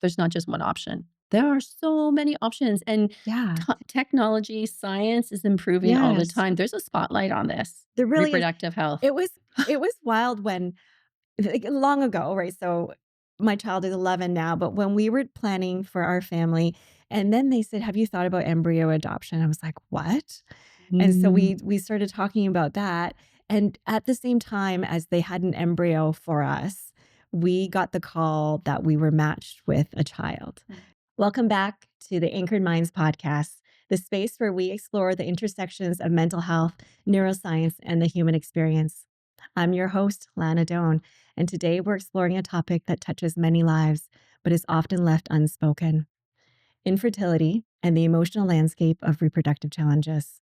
there's not just one option. There are so many options, and Yeah. technology, science is improving all the Yes. time. There's a spotlight on this There really is. reproductive health. It was it was wild when like, long ago, right? So my child is 11 now, but when we were planning for our family, and then they said, "Have you thought about embryo adoption?" I was like, "What?" And so Mm. we started talking about that, and at the same time as they had an embryo for us, we got the call that we were matched with a child. Welcome back to the Anchored Minds podcast, the space where we explore the intersections of mental health, neuroscience, and the human experience. I'm your host, Lana, and today we're exploring a topic that touches many lives, but is often left unspoken: infertility and the emotional landscape of reproductive challenges.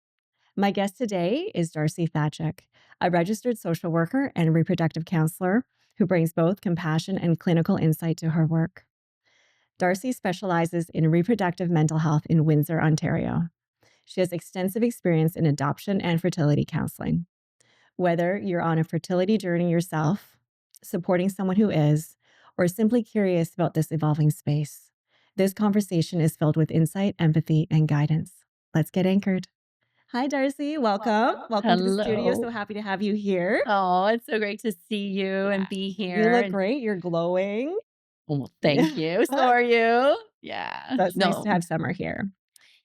My guest today is Darcy Thachuk, a registered social worker and reproductive counselor who brings both compassion and clinical insight to her work. Darcy specializes in reproductive mental health in Windsor, Ontario. She has extensive experience in adoption and fertility counseling. Whether you're on a fertility journey yourself, supporting someone who is, or simply curious about this evolving space, this conversation is filled with insight, empathy, and guidance. Let's get anchored. Hi, Darcy. Welcome. Welcome to the studio. So Hello. happy to have you here. Oh, it's so great to see you Yeah. and be You here. look And great. You're glowing. well, Yeah. thank you. So are you? Yeah. So it's nice No. to have summer here.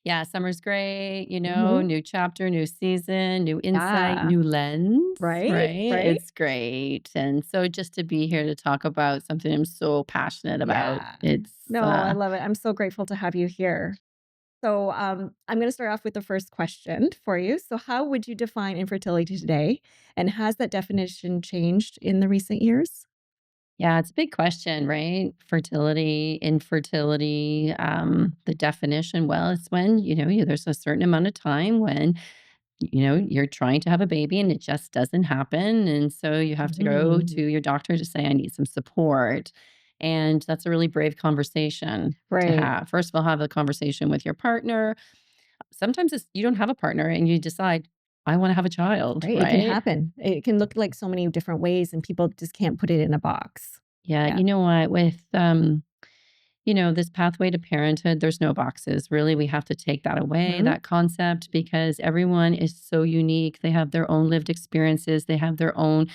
Yeah, summer's great, Hmm. new chapter, new season, new insight, Yeah. new lens, Right? right? Right? It's great. And so just to be here to talk about something I'm so passionate about, Yeah. it's No, I love it. I'm so grateful to have you here. So, I'm going to start off with the first question for you. So, how would you define infertility today? And has that definition changed in the recent years? yeah, it's a big question, right? Fertility, infertility, the definition, well, it's when, there's a certain amount of time when you're trying to have a baby and it just doesn't happen. And so you have to go Mhm. to your doctor to say, I need some support. And that's a really brave conversation to Right. have. First of all, have a conversation with your partner. Sometimes you don't have a partner and you decide, I want to have a child, Right. It can right? happen. It can look like so many different ways, and people just can't put it in a box. Yeah, Yeah. you know what? With this pathway to parenthood, there's no boxes. Really, we have to take that away, Mhm. that concept, because everyone is so unique. They have their own lived experiences, they have their own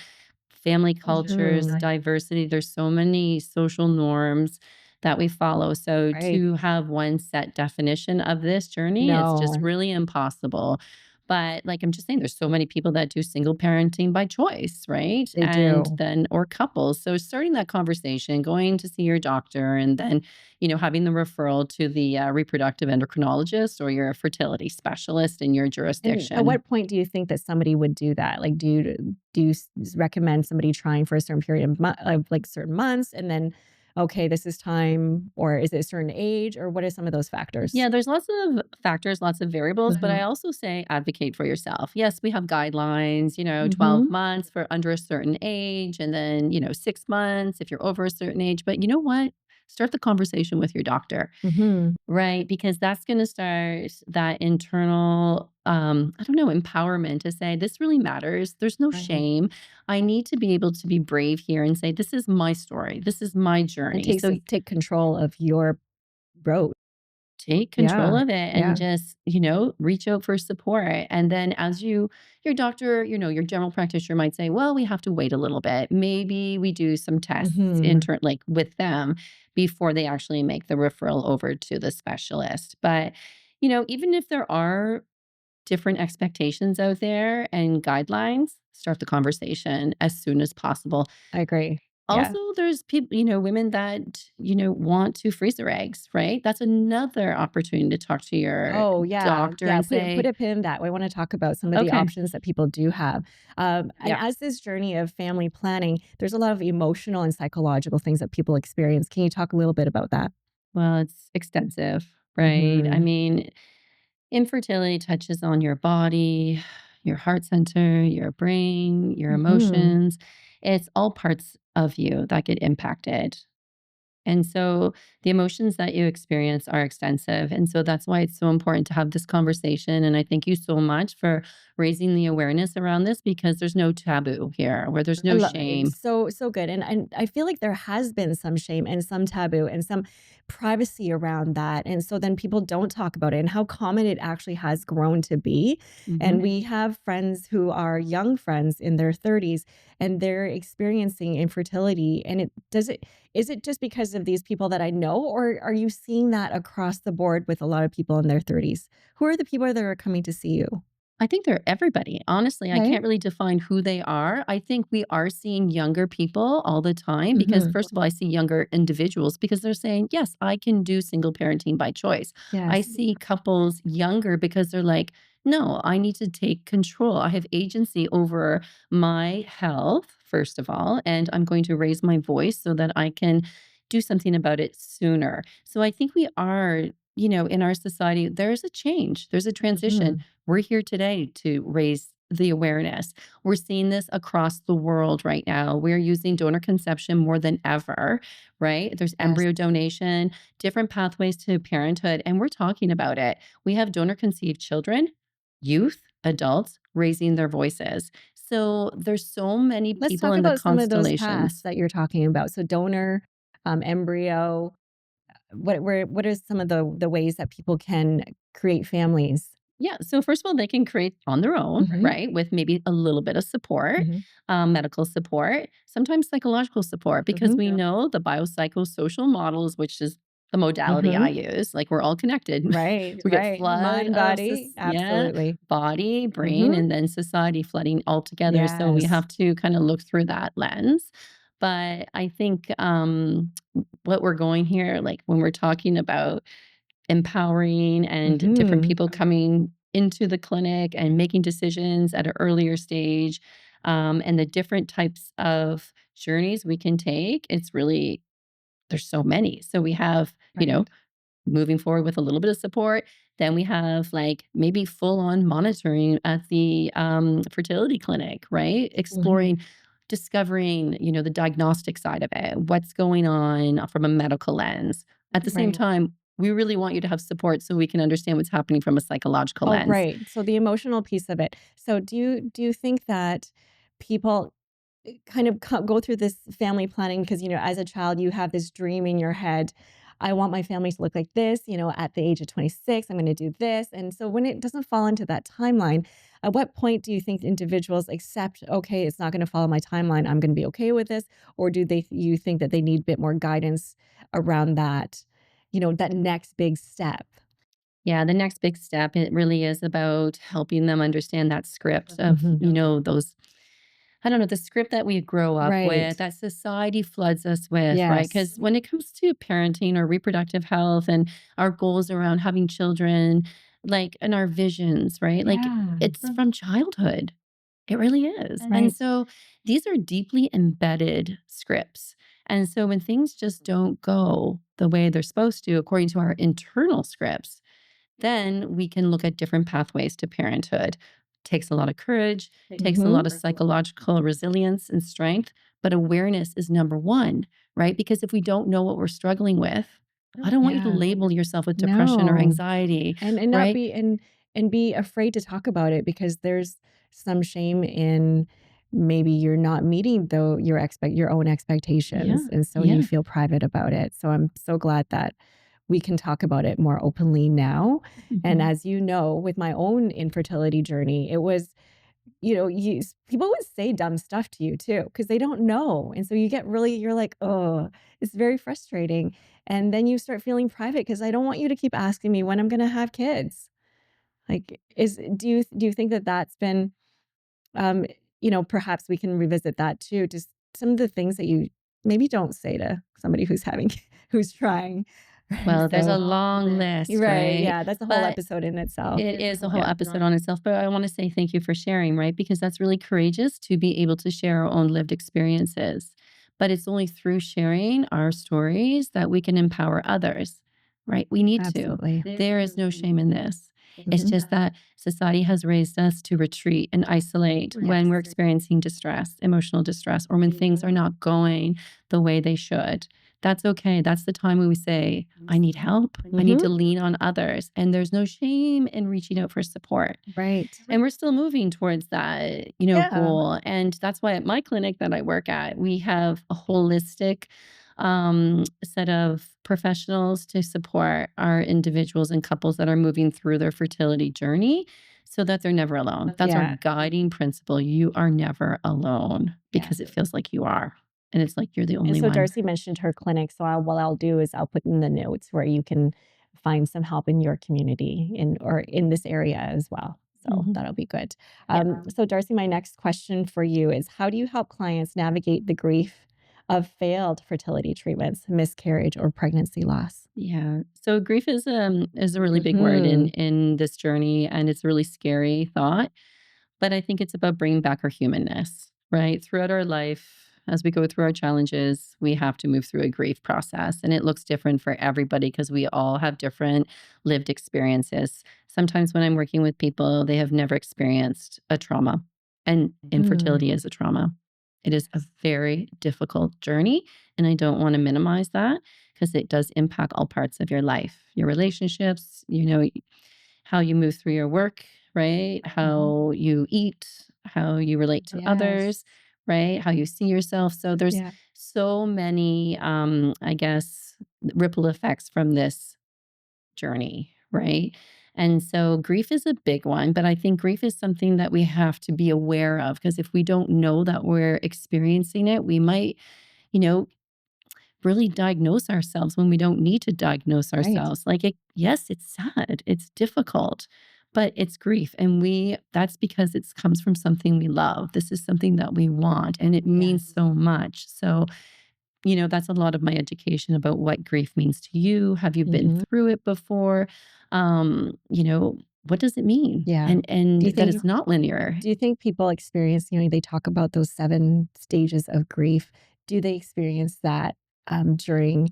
family cultures, Mhm. diversity. There's so many social norms that we follow. So Right. to have one set definition of this journey is just No, really impossible. But like I'm just saying, there's so many people that do single parenting by choice, right? they And do. then, or couples. So starting that conversation, going to see your doctor, and then, having the referral to the reproductive endocrinologist or your fertility specialist in your And at jurisdiction. what point do you think that somebody would do that? Like, do you recommend somebody trying for a certain period of like certain months, and then, okay, this is time, or is it a certain age, or what are some of those factors? Yeah, there's lots of factors, lots of variables, but I Mhm. also say advocate for yourself. Yes, we have guidelines, 12 Mhm. months for under a certain age, and then, 6 months if you're over a certain age. But you know what? Start the conversation with your doctor, Mhm. right? Because that's going to start that internal, I don't know, empowerment to say, this really matters. There's no Right. shame. I need to be able to be brave here and say, this is my story. This is my And journey. So take control of your road. take control Yeah. of it and Yeah. just, reach out for support. And then as your doctor, your general practitioner might say, well, we have to wait a little bit. Maybe we do some tests Mhm. like with them before they actually make the referral over to the specialist. But, even if there are different expectations out there and guidelines, start the conversation as soon as possible. I agree. Yeah. Also, there's people, women that, want to freeze their eggs, right? That's another opportunity to talk to your Oh, yeah, doctor yeah, and put say, a pin in that. We wanna talk about some of the okay, options that people do have. And yeah, as this journey of family planning, there's a lot of emotional and psychological things that people experience. Can you talk a little bit about that? well, it's extensive, right? I Mhm, mean, infertility touches on your body, your heart center, your brain, your mhm. emotions. It's all parts of you that get impacted. And so the emotions that you experience are extensive. And so that's why it's so important to have this conversation. And I thank you so much for raising the awareness around this because there's no taboo here, where there's I no love it. shame. So good, and I feel like there has been some shame and some taboo and some privacy around that. And so then people don't talk about it and how common it actually has grown to be. Mhm. And we have friends who are young friends in their 30s and they're experiencing infertility. And is it just because of these people that I know, or are you seeing that across the board with a lot of people in their 30s? Who are the people that are coming to see you? I think they're everybody. Honestly, I Okay. can't really define who they are. I think we are seeing younger people all the time because, Hmm. first of all, I see younger individuals because they're saying, yes, I can do single parenting by choice. I Yes. see couples younger because they're like, no, I need to take control. I have agency over my health, first of all, and I'm going to raise my voice so that I can do something about it sooner. So I think we are, in our society, there's a change, there's a transition. Hmm. We're here today to raise the awareness. We're seeing this across the world right now. We're using donor conception more than ever, right? There's Yes. embryo donation, different pathways to parenthood, and we're talking about it. We have donor conceived children, youth, adults raising their voices. So there's so many Let's people talk in the about some of those paths constellations. that you're talking about. So donor, embryo. What are some of the ways that people can create families? Yeah. So, first of all, they can create on their own, Hmm. right? With maybe a little bit of support, Hmm. medical support, sometimes psychological support, because Hmm. we know the biopsychosocial models, which is the modality I Hmm. use. Like we're all connected. Right, We get right. flood Mind, of, body, yeah, absolutely. body, brain, Hmm. and then society flooding all together. So, we Yes. have to kind of look through that lens. But I think what we're going here, like when we're talking about empowering and different Hmm. people coming into the clinic and making decisions at an earlier stage, and the different types of journeys we can take. It's really, there's so many. So we have, Right. moving forward with a little bit of support. Then we have like maybe full on monitoring at the fertility clinic, right? Hmm. Exploring, discovering, the diagnostic side of it, what's going on from a medical lens. At the same Right. time, we really want you to have support so we can understand what's happening from a psychological Oh, lens. right. So the emotional piece of it. So do you think that people kind of go through this family planning because as a child you have this dream in your head. I want my family to look like this, at the age of 26 I'm going to do this. And so when it doesn't fall into that timeline, at what point do you think individuals accept, okay, it's not going to follow my timeline, I'm going to be okay with this? Or do they you think that they need a bit more guidance around that, that next big step? Yeah, the next big step, it really is about helping them understand that script of, Hmm. those, I don't know, the script that we grow up with, Right. that society floods us with, right? Yes. Because when it comes to parenting or reproductive health and our goals around having children, like, and our visions, right? Like, Yeah. it's from childhood. It really is. And Right. so these are deeply embedded scripts. And so when things just don't go the way they're supposed to, according to our internal scripts, then we can look at different pathways to parenthood. Takes a lot of courage, takes a Hmm. lot of psychological resilience and strength, but awareness is number one, right? Because if we don't know what we're struggling with, I don't want you to Yeah. label yourself with depression or No. anxiety, And not right? be and be afraid to talk about it because there's some shame in maybe you're not meeting though your own expectations, Yeah. and so you Yeah. feel private about it. So I'm so glad that we can talk about it more openly now. And Mhm. as you know, with my own infertility journey, it was, people would say dumb stuff to you too because they don't know. And so you're like, "Oh, it's very frustrating." And then you start feeling private because I don't want you to keep asking me when I'm gonna have kids. Like, do you think that that's been, um, perhaps we can revisit that too, just some of the things that you maybe don't say to somebody who's having who's trying, right? Well, there's a So long you're list, right, right? yeah, that's a whole But episode in itself. it is a whole Yeah. episode on itself, but I wanna say thank you for sharing, right? Because that's really courageous to be able to share our own lived experiences. But it's only through sharing our stories that we can empower others, right? We need to. Absolutely. There is no shame in this. It's Mhm. just that society has raised us to retreat and isolate when we're Yes. experiencing distress, emotional distress, or when things are not going the way they should. That's okay. That's the time when we say, I need help. I need to Mhm. lean on others. And there's no shame in reaching out for support. Right. And we're still moving towards that, Yeah. goal. And that's why at my clinic that I work at, we have a holistic set of professionals to support our individuals and couples that are moving through their fertility journey so that they're never alone. That's our Yeah. guiding principle. You are never alone Yeah. because it feels like you are. And it's like you're the And only so one. Darcy mentioned her clinic. So what I'll do is I'll put in the notes where you can find some help in your community or in this area as well. So Mhm. that'll be good. Yeah. So Darcy, my next question for you is how do you help clients navigate the grief of failed fertility treatments, miscarriage, or pregnancy loss? Yeah. So grief is a really big word Hmm. in this journey, and it's a really scary thought. But I think it's about bringing back our humanness, right? Throughout our life, as we go through our challenges, we have to move through a grief process, and it looks different for everybody because we all have different lived experiences. Sometimes when I'm working with people, they have never experienced a trauma, and Hmm. infertility is a trauma. It is a very difficult journey, and I don't want to minimize that because it does impact all parts of your life, your relationships, how you move through your work, right? Hmm. How you eat, how you relate to Yes. others, right? How you see yourself. So there's Yeah. so many, I guess, ripple effects from this journey, right? And so grief is a big one, but I think grief is something that we have to be aware of because if we don't know that we're experiencing it, we might, you know, really diagnose ourselves when we don't need to diagnose Right. ourselves. Like yes, it's sad, it's difficult, but it's grief. And that's because it comes from something we love. This is something that we want and it means Yes. so much. So, that's a lot of my education about what grief means to you. Have you been Hmm. through it before? What does it mean? Yeah. And Do you that think it's not linear. Do you think people experience, they talk about those 7 stages of grief. Do they experience that, during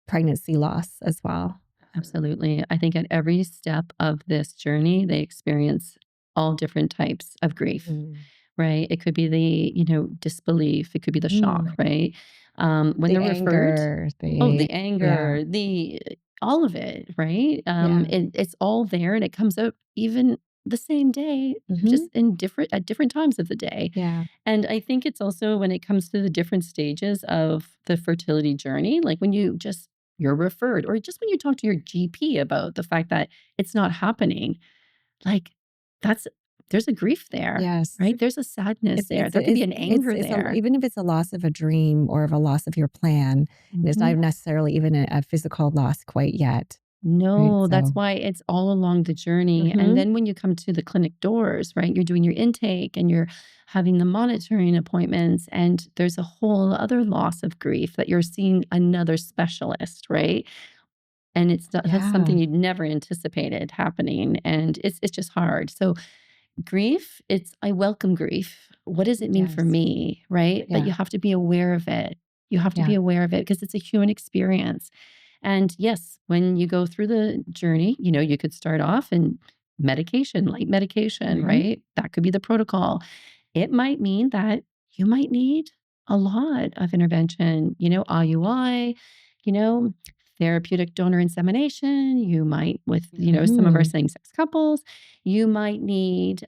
pregnancy loss as well? Absolutely. I think at every step of this journey, they experience all different types of grief, Mhm. right? It could be the, disbelief, it could be the shock, Mm. right? When The they're referred, anger, oh, the the yeah, anger, the all of it, right? yeah. It's all there and it comes out even the same day, just Mhm. at different times of the day. Yeah. And I think it's also when it comes to the different stages of the fertility journey, like when you're referred, or just when you talk to your GP about the fact that it's not happening, like that's there's a grief there, Yes. right? There's a sadness It's there. it's There could be it's an it's anger it's a there. even if it's a loss of a dream or of a loss of your plan, and it's not Mhm. even necessarily even a physical loss quite yet, right? No, that's So why it's all along the journey. And mhm. then when you come to the clinic doors, right, you're doing your intake and you're having the monitoring appointments, and there's a whole other loss of grief that you're seeing another specialist, right? And that's something Yeah. you'd never anticipated happening. And it's just hard. So grief, I welcome grief. What does it mean for Yes. me? Right. But you Yeah. have to be aware of it. You have to be Yeah. aware of it because it's a human experience. And yes, when you go through the journey, you could start off in medication, light medication, Mhm. right? That could be the protocol. It might mean that you might need a lot of intervention, IUI, you know, therapeutic donor insemination. You might, with, some of our Mhm. same sex couples, you might need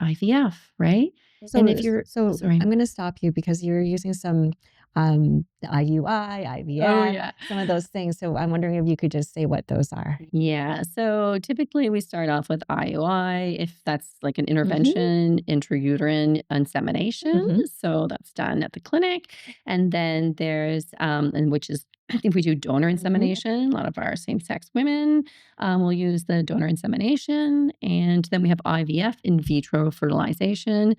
IVF, right? And if you're, So sorry. I'm gonna stop you because you're using some, the IUI, Oh, IVF, yeah. some of those things, so I'm wondering if you could just say what those are. Yeah. So typically we start off with IUI if that's like an Mhm, intervention, intrauterine insemination. mhm, So that's done at the clinic. And then and which is, if we do donor mhm, insemination, a lot of our same sex women will use the donor insemination. And then we have IVF, in vitro fertilization.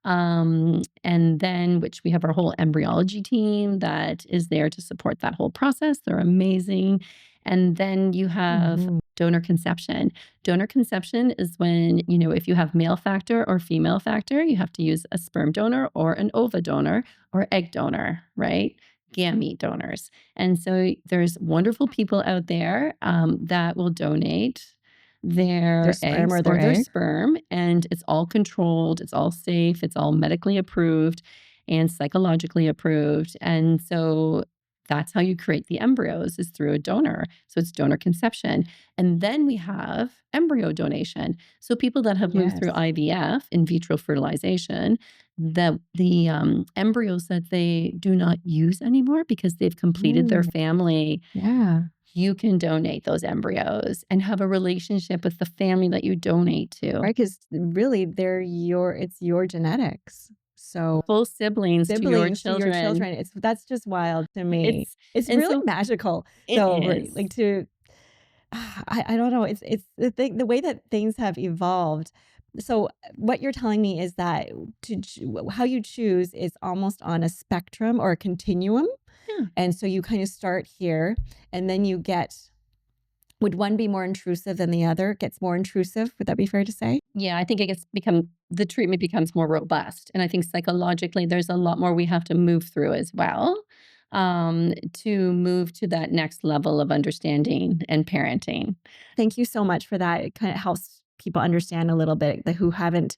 And then, which we have our whole embryology team that is there to support that whole process. They're amazing. And then you have mhm, donor conception. Donor conception is when, if you have male factor or female factor, you have to use a sperm donor or an ova donor or egg donor, right? Gamete donors. And so there's wonderful people out there that will donate their their sperm eggs or their or their egg? sperm, and it's all controlled, it's all safe, it's all medically approved and psychologically approved. And so That's how you create the embryos, is through a donor. So it's donor conception. And then we have embryo donation. So people that have moved through Yes. IVF, in vitro fertilization, the embryos that they do not use anymore because they've completed their Mm, family, yeah. you can donate those embryos and have a relationship with the family that you donate to. Right, because really it's your genetics. So Full siblings to your siblings to your children. children, that's just wild to me. It's It's and really so magical it though, right? is. Like to I don't know, it's the way that things have evolved. So what you're telling me is that how you choose is almost on a spectrum or a continuum, Yeah. and so you kind of start here, and then you get would one be more intrusive than the other? Gets more intrusive, would that be fair to say? Yeah, I think it gets become the treatment becomes more robust, and I think psychologically, there's a lot more we have to move through as well, to move to that next level of understanding and parenting. Thank you so much for that. It kind of helps people understand a little bit that who haven't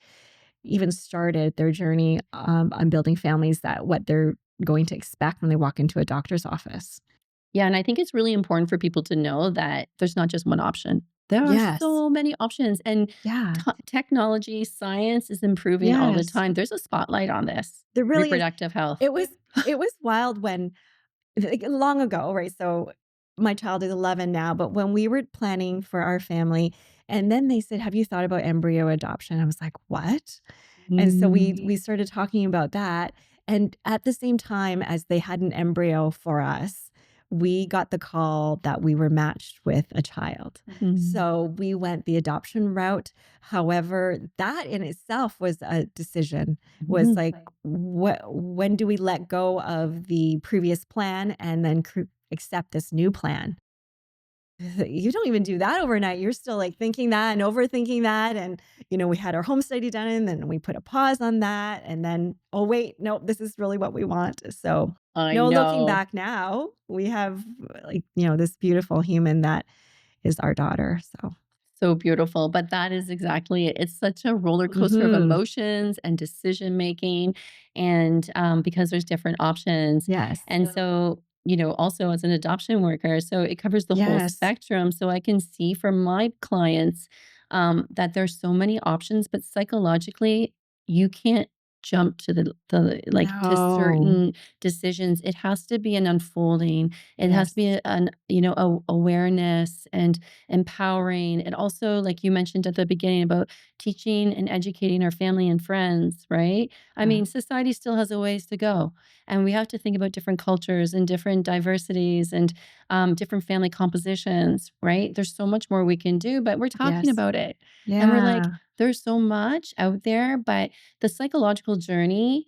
even started their journey on building families that what they're going to expect when they walk into a doctor's office. Yeah, and I think it's really important for people to know that there's not just one option. There are Yes. so many options, and Yeah. technology, science is improving all the Yes. time. There's a spotlight on this There really is. reproductive health. It was it was wild when like, long ago, right? So my child is 11 now, but when we were planning for our family, and then they said, "Have you thought about embryo adoption?" I was like, "What?" And so we started talking about that, and at the same time as they had an embryo for us, we got the call that we were matched with a child. Mm. So we went the adoption route. However, that in itself was a decision, was Mhm. like, what when do we let go of the previous plan and then accept this new plan? You don't even do that overnight. You're still like thinking that and overthinking that. And, we had our home study done and then we put a pause on that. And then, oh, wait, nope, this is really what we want. So, I no, looking know. back now, we have like, this beautiful human that is our daughter. So, So beautiful, but that is exactly it. It's such a roller coaster of hmm, emotions and decision making, and because there's different options, yes, and so also as an adoption worker, so it covers the whole yes, spectrum. So I can see from my clients that there's so many options, but psychologically, you can't jump to the like to no, certain decisions. It has to be an unfolding. It has to yes, be an awareness and empowering. And also, like you mentioned at the beginning about teaching and educating our family and friends, right? I yeah, mean, society still has a ways to go. And we have to think about different cultures and different diversities and different family compositions, right? There's so much more we can do, but we're talking yes, about it. And we're like, yeah, there's so much out there, but the psychological journey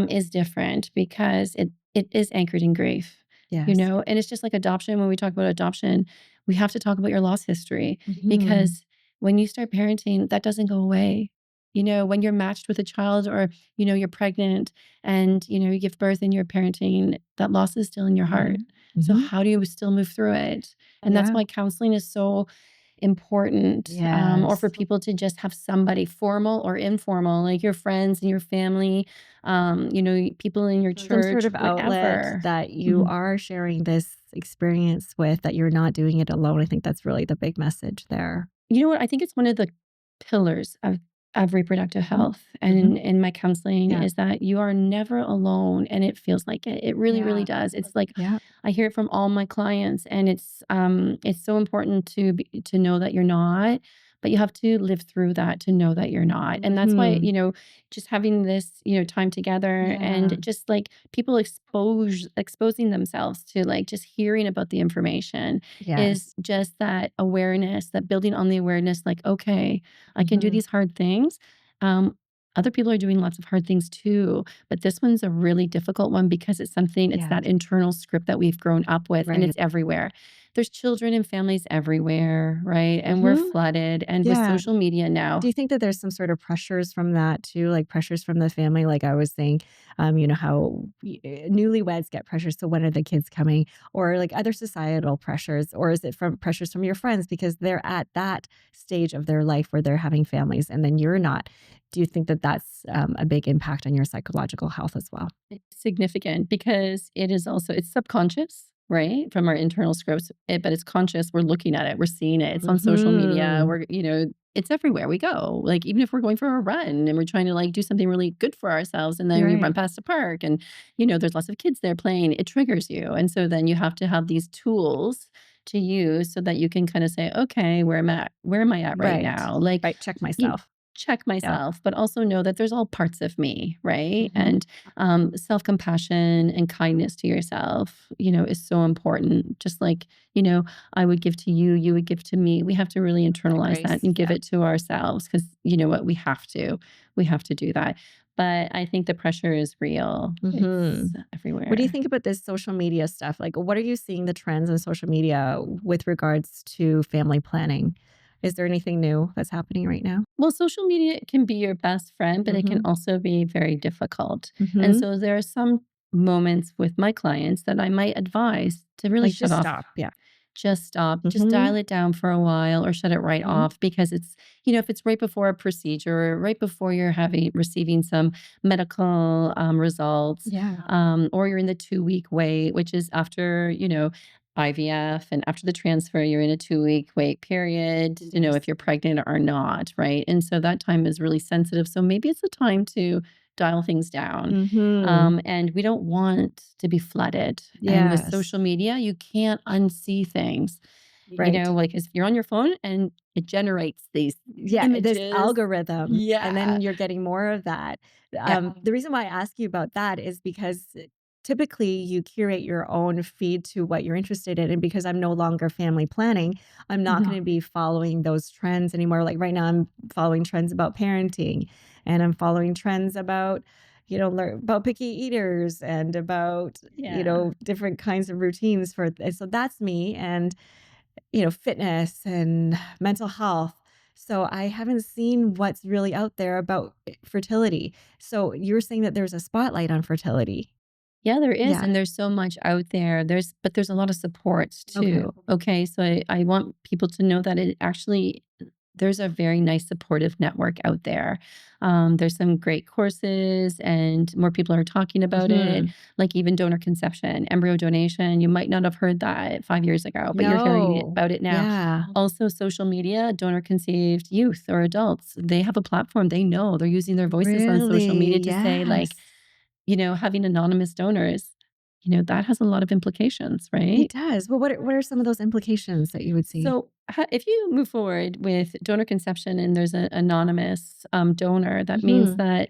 is different because it is anchored in grief, yes, and it's just like adoption. When we talk about adoption, we have to talk about your loss history hmm, because when you start parenting, that doesn't go away. When you're matched with a child or, you're pregnant and, you give birth and you're parenting, that loss is still in your hmm, heart. So hmm, how do you still move through it? And that's yeah, why counseling is so important, or for yes. people to just have somebody formal or informal, like your friends and your family, people in your Some sort church, of outlet whatever. that you Mhm. are sharing this experience with, that you're not doing it alone. I think that's really the big message there. You know what? I think it's one of the pillars of reproductive Mhm, health mhm, and in my counseling yeah, is that you are never alone, and it feels like it. It really, really yeah, does. It's like yeah, I hear it from all my clients, and it's so important to know that you're not, but you have to live through that to know that you're not. And that's why, mhm, just having this, time together yeah, and just like people exposing themselves to like just hearing about the information is yes, just that awareness, that building on the awareness, like, okay, I can do mhm, these hard things. Um, Other people are doing lots of hard things too, but this one's a really difficult one because it's something, it's yes, that internal script that we've grown up with and right, it's everywhere. there's children and families everywhere, right? And we're Mhm. flooded. And with Yeah. social media Do now, you think that there's some sort of pressures from that too, like pressures from the family? Like I was saying, how newlyweds get pressures. So when are the kids coming? Or like other societal pressures? Or is it from pressures from your friends because they're at that stage of their life where they're having families and then you're not? Do you think that that's a big impact on your psychological health as well? it's significant because it is also it's subconscious, right? From our internal scripts, but it's conscious. We're looking at it, we're seeing it. It's on social media. Hmm. It's everywhere we go. Like even if we're going for a run and we're trying to like do something really good for ourselves, and then You're we right. run past a park, and there's lots of kids there playing, it triggers you. And so then you have to have these tools to use so that you can kind of say, okay, where am I at right Right. now? Like, Right. Check you myself. check Yeah. myself, but also know that there's all parts of me, right? Hmm. And self compassion and kindness to yourself, is so important. Just like, I would give to you, you would give to me. We have to really That internalize that grace. and give Yeah. it to ourselves because you know what? We have to do that. But I think the pressure is real, Hmm. it's What do you everywhere. think about this social media stuff? Like, what are you seeing the trends in social media with regards to family planning? Is there anything new that's happening right now? Well, social media can be your best friend, but it can Mhm. also be very difficult. And Mhm. so there are some moments with my clients that I might advise to really Like, shut just off. stop. Yeah. Just stop, just dial Mhm. it down for a while or shut it right Mhm. off because if it's right before a procedure, right before you're receiving some medical results, Yeah. or you're in the 2 week wait, which is after, IVF, and after the transfer, you're in a 2 week wait period, Yes. if you're pregnant or not, right? And so that time is really sensitive. So maybe it's a time to dial things down. Mhm. And we don't want to be flooded. And with Yes. social media, you can't unsee things. Right. Like if you're on your phone and it generates these Yeah, this images. algorithm, and Yeah. then you're getting more of that. Yeah. The reason why I ask you about that is because typically you curate your own feed to what you're interested in, and because I'm no longer family planning, I'm not Mhm. gonna be following those trends anymore. Like, right now, I'm following trends about parenting, and I'm following trends about, about picky eaters and about, Yeah. different kinds of routines and so that's me, and fitness and mental health. So I haven't seen what's really out there about fertility. So you're saying that there's a spotlight on fertility. Yeah, there is, Yeah. and there's so much out there. There's a lot of supports Okay. too. Okay, so I want people to know that it actually there's a very nice supportive network out there. There's some great courses, and more people are talking about it. Hmm. Like even donor conception, embryo donation. You might not have heard that 5 years ago, but you're hearing No. about it now. Yeah. Also, social media, donor conceived youth or adults, they have a platform. They know they're using their voices on social Really? media to say like, Yes. having anonymous donors, that has a lot of implications, It right? does. Well, what are some of those implications that you would see? So, if you move forward with donor conception and there's an anonymous donor, that means Hmm. that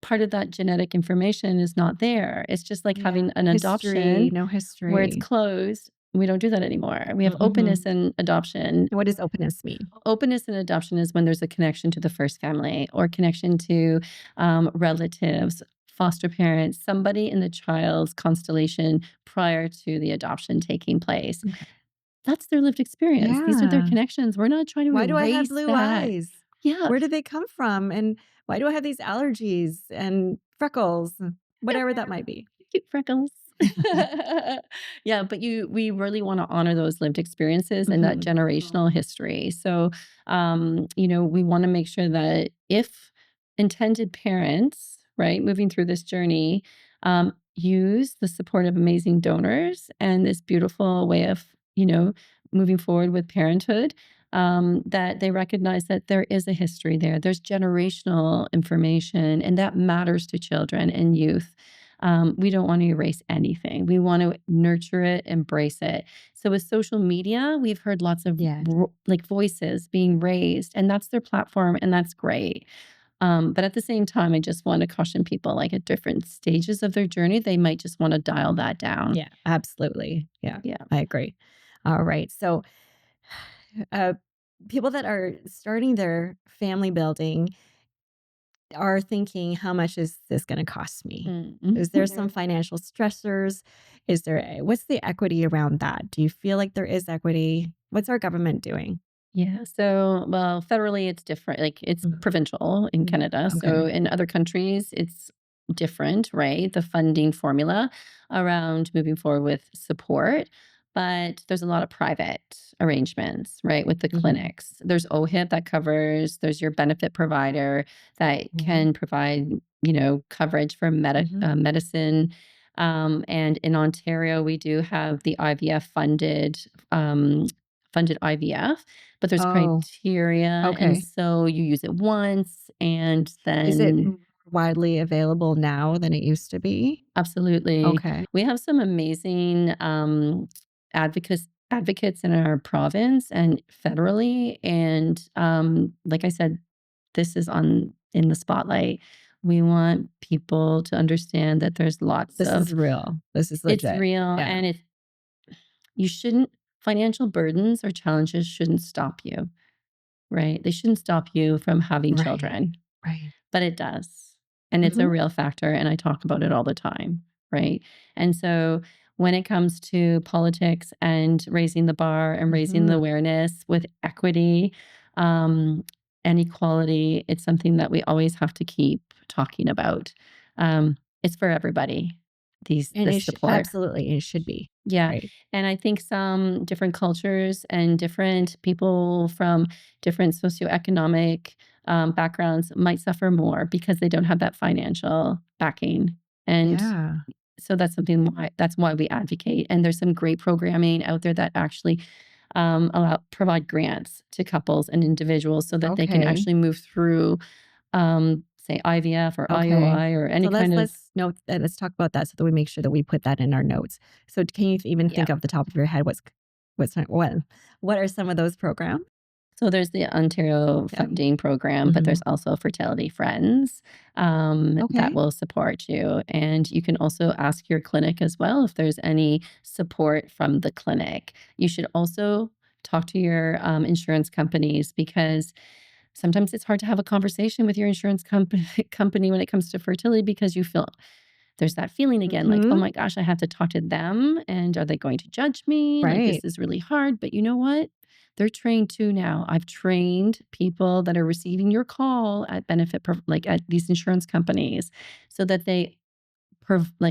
part of that genetic information is not there. It's just like Yeah. having an History, adoption no where it's history. closed. We don't do that anymore. We have Hmm. openness in adoption. What does openness mean? Openness in adoption is when there's a connection to the first family or connection to relatives, foster parents, somebody in the child's constellation prior to the adoption taking place. Okay. That's their lived experience. These are their Yeah. connections. We're not trying to Why do I have erase blue that. eyes? Yeah. Where did they come from? And why do I have these allergies and freckles? Whatever that might be. Cute freckles. Yeah, but we really want to honor those lived experiences and that Mhm. generational history. So, we want to make sure that if intended parents, right, moving through this journey, use the support of amazing donors and this beautiful way of, moving forward with parenthood, that they recognize that there is a history there. There's generational information, and that matters to children and youth. We don't want to erase anything. We want to nurture it, embrace it. So with social media, we've heard lots of Yes. like voices being raised, and that's their platform, and that's great. But at the same time, I just want to caution people, like at different stages of their journey, they might just want to dial that down. Yeah, absolutely. Yeah, Yeah. I agree. All right. So, uh, people that are starting their family building, are thinking, how much is this going to cost me? Is there Mhm. some financial stressors? What's the equity around that? Do you feel like there is equity? What's our government doing? Yeah. So, well, federally, it's different. Like it's Mhm. provincial in Mhm. Canada. So, Okay. in other countries, it's different, right? The funding formula around moving forward with support. But there's a lot of private arrangements, right? With the Mhm. clinics. There's OHIP that covers, there's your benefit provider that Mhm. can provide, coverage for Mhm. medicine. And in Ontario, we do have the IVF funded IVF, but there's Oh, criteria, and okay. so you use it once, and Is it then more widely available now than it used to be? absolutely. Okay. We have some amazing, advocates in our province and federally, and, like I said, this is on in the spotlight. We want people to understand that there's lots This is of real. This is it's legit. real, Yeah. and you shouldn't financial burdens or challenges shouldn't stop you. Right? They shouldn't stop you from having Right. children, Right. but it does. And it's a Mhm. real factor, and I talk about it all the time, right? And so when it comes to politics and raising the bar and raising the Mhm. awareness with equity, um, and equality, it's something that we always have to keep talking about. It's for everybody, And this it support. absolutely, it should be. Yeah, Right. and I think some different cultures and different people from different socioeconomic, backgrounds might suffer more because they don't have that financial backing, and Yeah. so that's why we advocate, and there's some great programming out there that actually, provide grants to couples and individuals so that they can Okay. actually move through, say, IVF or Okay. IUI or any So kind of let's talk about that so that we make sure that we put that in our notes. So can you even yeah. think off the top of your head what are some of those programs? So there's the Ontario Yeah. funding program, but there's Mhm. also Fertility Friends that Okay. will support you. And you can also ask your clinic as well if there's any support from the clinic. You should also talk to your insurance companies because sometimes it's hard to have a conversation with your insurance company when it comes to fertility because you feel there's that feeling again like, "Oh Mhm. my gosh, I have to talk to them, and are they going to judge me? Like, Right. this is really hard." But you know what? They're trained too now. I've trained people that are receiving your call at at these insurance companies so that they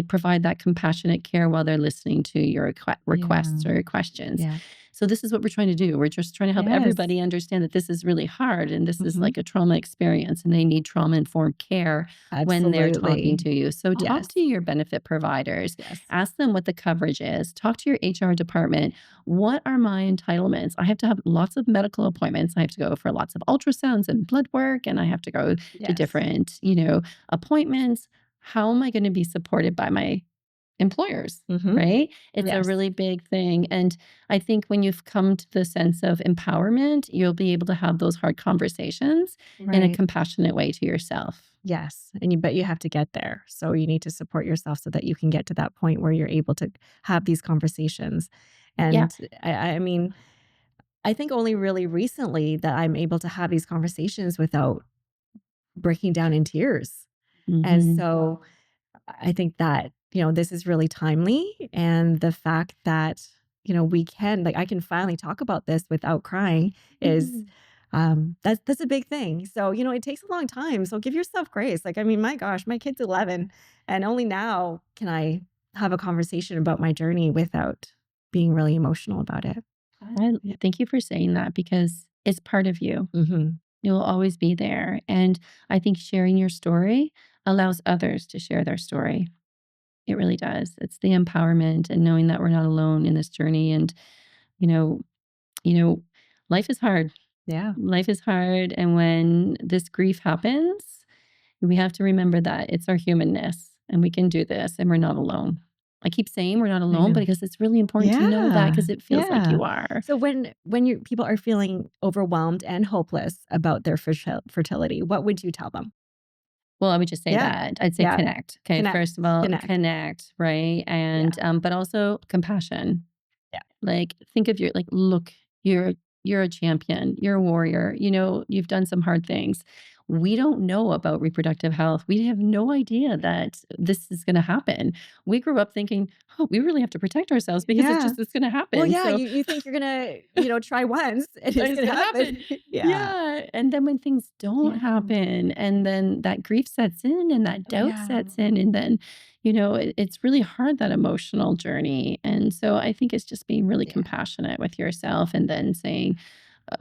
provide that compassionate care while they're listening to your requests Yeah. or your questions. Yeah. So this is what we're trying to do. We're just trying to help Yes. everybody understand that this is really hard and this is Mhm. like a trauma experience and they need trauma informed care when they're talking Absolutely. to you. So talk Yes. to your benefit providers. Yes. Ask them what the coverage is. Talk to your HR department. What are my entitlements? I have to have lots of medical appointments. I have to go for lots of ultrasounds and blood work and I have to go to Yes. different, appointments. How am I going to be supported by my employers, Mhm. right? It's a Yes. really big thing. And I think when you've come to the sense of empowerment, you'll be able to have those hard conversations in a Right. compassionate way to yourself. Yes, and you have to get there. So you need to support yourself so that you can get to that point where you're able to have these conversations. Yeah. And I mean, I think only really recently that I'm able to have these conversations without breaking down in tears. And Mhm. so I think that, this is really timely. And the fact that, I can finally talk about this without crying is, Mhm. that's a big thing. So, it takes a long time. So give yourself grace. Like, I mean, my gosh, my kid's 11 and only now can I have a conversation about my journey without being really emotional about it. I Yeah. thank you for saying that because it's part of you. Hmm. You'll always be there. And I think sharing your story allows others to share their story. It really does. It's the empowerment and knowing that we're not alone in this journey. And, you know, you know, life is hard. Yeah. Life is hard. And when this grief happens, we have to remember that it's our humanness and we can do this and we're not alone. I keep saying we're not I alone, but know. because it's really important to know that Yeah. because it feels like Yeah. you are. So when you people are feeling overwhelmed and hopeless about their fertility, what would you tell them? Well, I would just say Yeah. that. I'd say Yeah. connect. Okay. Connect. First of all, Connect. connect, right? Yeah. And, but also compassion. Yeah. Like, think of look, you're a champion, you're a warrior, you've done some hard things. we don't know about reproductive health. We have no idea that this is going to happen. We grew up thinking, oh, we really have to protect ourselves because Yeah. it's going to Well, happen. yeah, So you think you're gonna, try once and it's it's gonna gonna happen. happen. Yeah. Yeah, and then when things don't Yeah. happen, and then that grief sets in and that doubt Yeah. sets in, and then, it's really hard, that emotional journey, and so I think it's just being really Yeah. compassionate with yourself and then saying,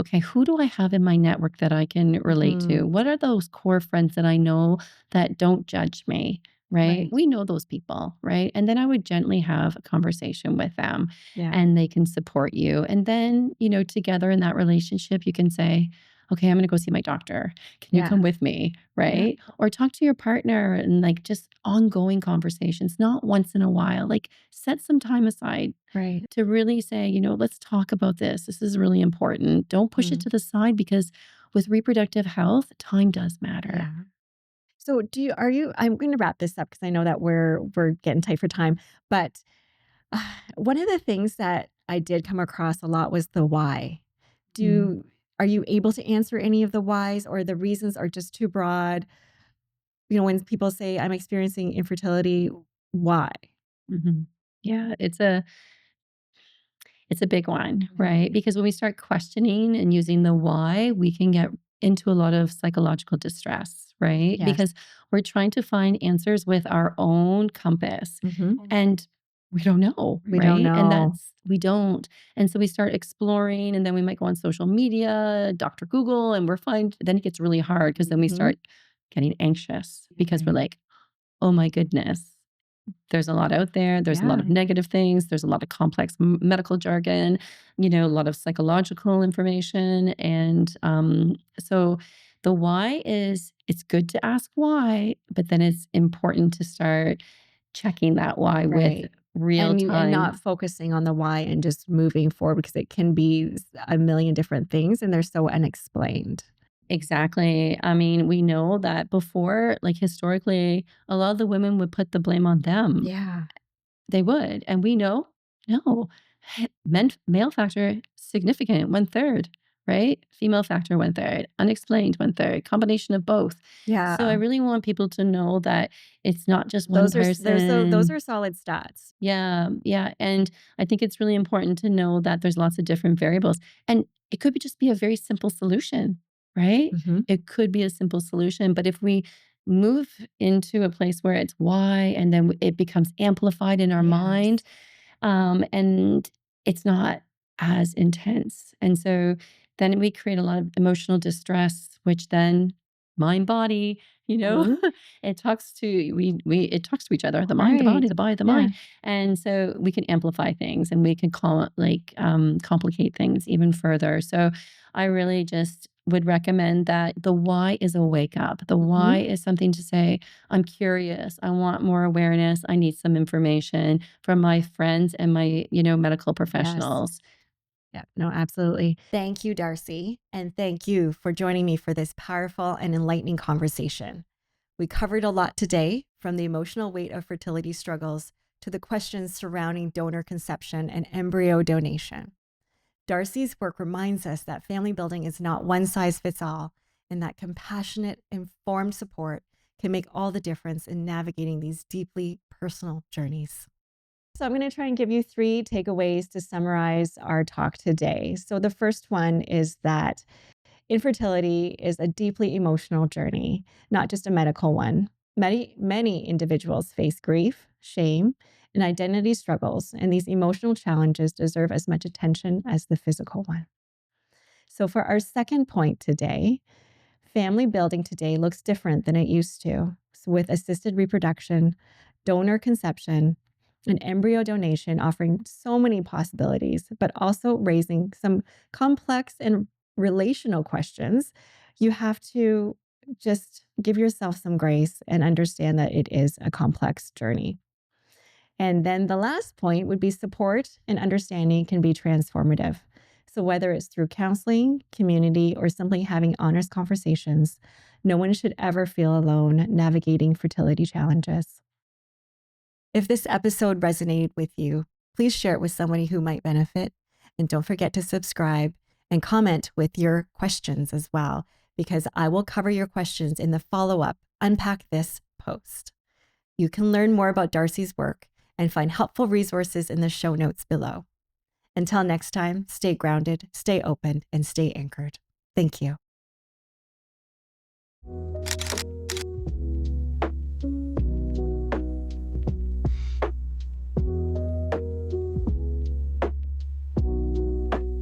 okay, who do I have in my network that I can relate to? Mhm. What are those core friends that I know that don't judge me? Right. Right. We know those people. Right. And then I would gently have a conversation with them Yeah. and they can support you. And then, together in that relationship, you can say, okay, I'm going to go see my doctor. Can you Yeah. come with me? Yeah. Right. Or talk to your partner and like just ongoing conversations, not once in a while. Like set some time aside Right. to really say, let's talk about this. This is really important. Don't push it Mhm. to the side because with reproductive health, time does matter. Yeah. So I'm going to wrap this up because I know that we're getting tight for time, but one of the things that I did come across a lot was the why. Mm, Are you able to answer any of the whys, or the reasons are just too broad? When people say I'm experiencing infertility, why? mhm. Yeah, it's a big one, right? Mhm. Because when we start questioning and using the why, we can get into a lot of psychological distress, right? Yes. Because we're trying to find answers with our own compass Mhm. and we don't know, We don't right? And know. we don't. And so we start exploring and then we might go on social media, Dr. Google, and then it gets really hard because then we Mhm. start getting anxious because we're Right. like, oh my goodness, there's a lot out there. There's a lot Yeah. of negative things. There's a lot of complex medical jargon, a lot of psychological information. And so the why is it's good to ask why, but then it's important to start checking that why with Right. real And not time. focusing on the why and just moving forward because it can be a million different things and they're so unexplained. Exactly. I mean, we know that before, like historically, a lot of the women would put the blame on them. Yeah. They would, and we know, no, male factor significant, 1/3, right? Female factor 1/3, unexplained 1/3, combination of both. So I Yeah. really want people to know that it's not just one Those person. are solid stats. Yeah, yeah, and I think it's really important to know that there's lots of different variables, and it could just be a very simple solution, right? Mhm. It could be a simple solution, but if we move into a place where it's why, and then it becomes amplified in our mind, Yes. and it's not as intense, and so then we create a lot of emotional distress, which then mind body, Mhm. it talks to each other, the mind, the body, Right. the body, the Yeah. mind, and so we can amplify things and we can complicate things even further. So I really just would recommend that the why is a wake up. The why Mhm. is something to say, I'm curious, I want more awareness, I need some information from my friends and my, medical Yes. professionals. Yeah. No, absolutely. Thank you, Darcy. And thank you for joining me for this powerful and enlightening conversation. We covered a lot today, from the emotional weight of fertility struggles to the questions surrounding donor conception and embryo donation. Darcy's work reminds us that family building is not one size fits all, and that compassionate, informed support can make all the difference in navigating these deeply personal journeys. So, I'm going to try and give you 3 takeaways to summarize our talk today. So, the first one is that infertility is a deeply emotional journey, not just a medical one. Many individuals face grief, shame, and identity struggles, and these emotional challenges deserve as much attention as the physical one. So, for our second point today, family building today looks different than it used to. So, with assisted reproduction, donor conception, and embryo donation offering so many possibilities, but also raising some complex and relational questions, you have to just give yourself some grace and understand that it is a complex journey. And then the last point would be support and understanding can be transformative. So, whether it's through counseling, community, or simply having honest conversations, no one should ever feel alone navigating fertility challenges. If this episode resonated with you, please share it with somebody who might benefit. And don't forget to subscribe and comment with your questions as well. because I will cover your questions in the follow-up Unpack This post. You can learn more about Darcy's work and find helpful resources in the show notes below. Until next time, stay grounded, stay open, and stay anchored. Thank you.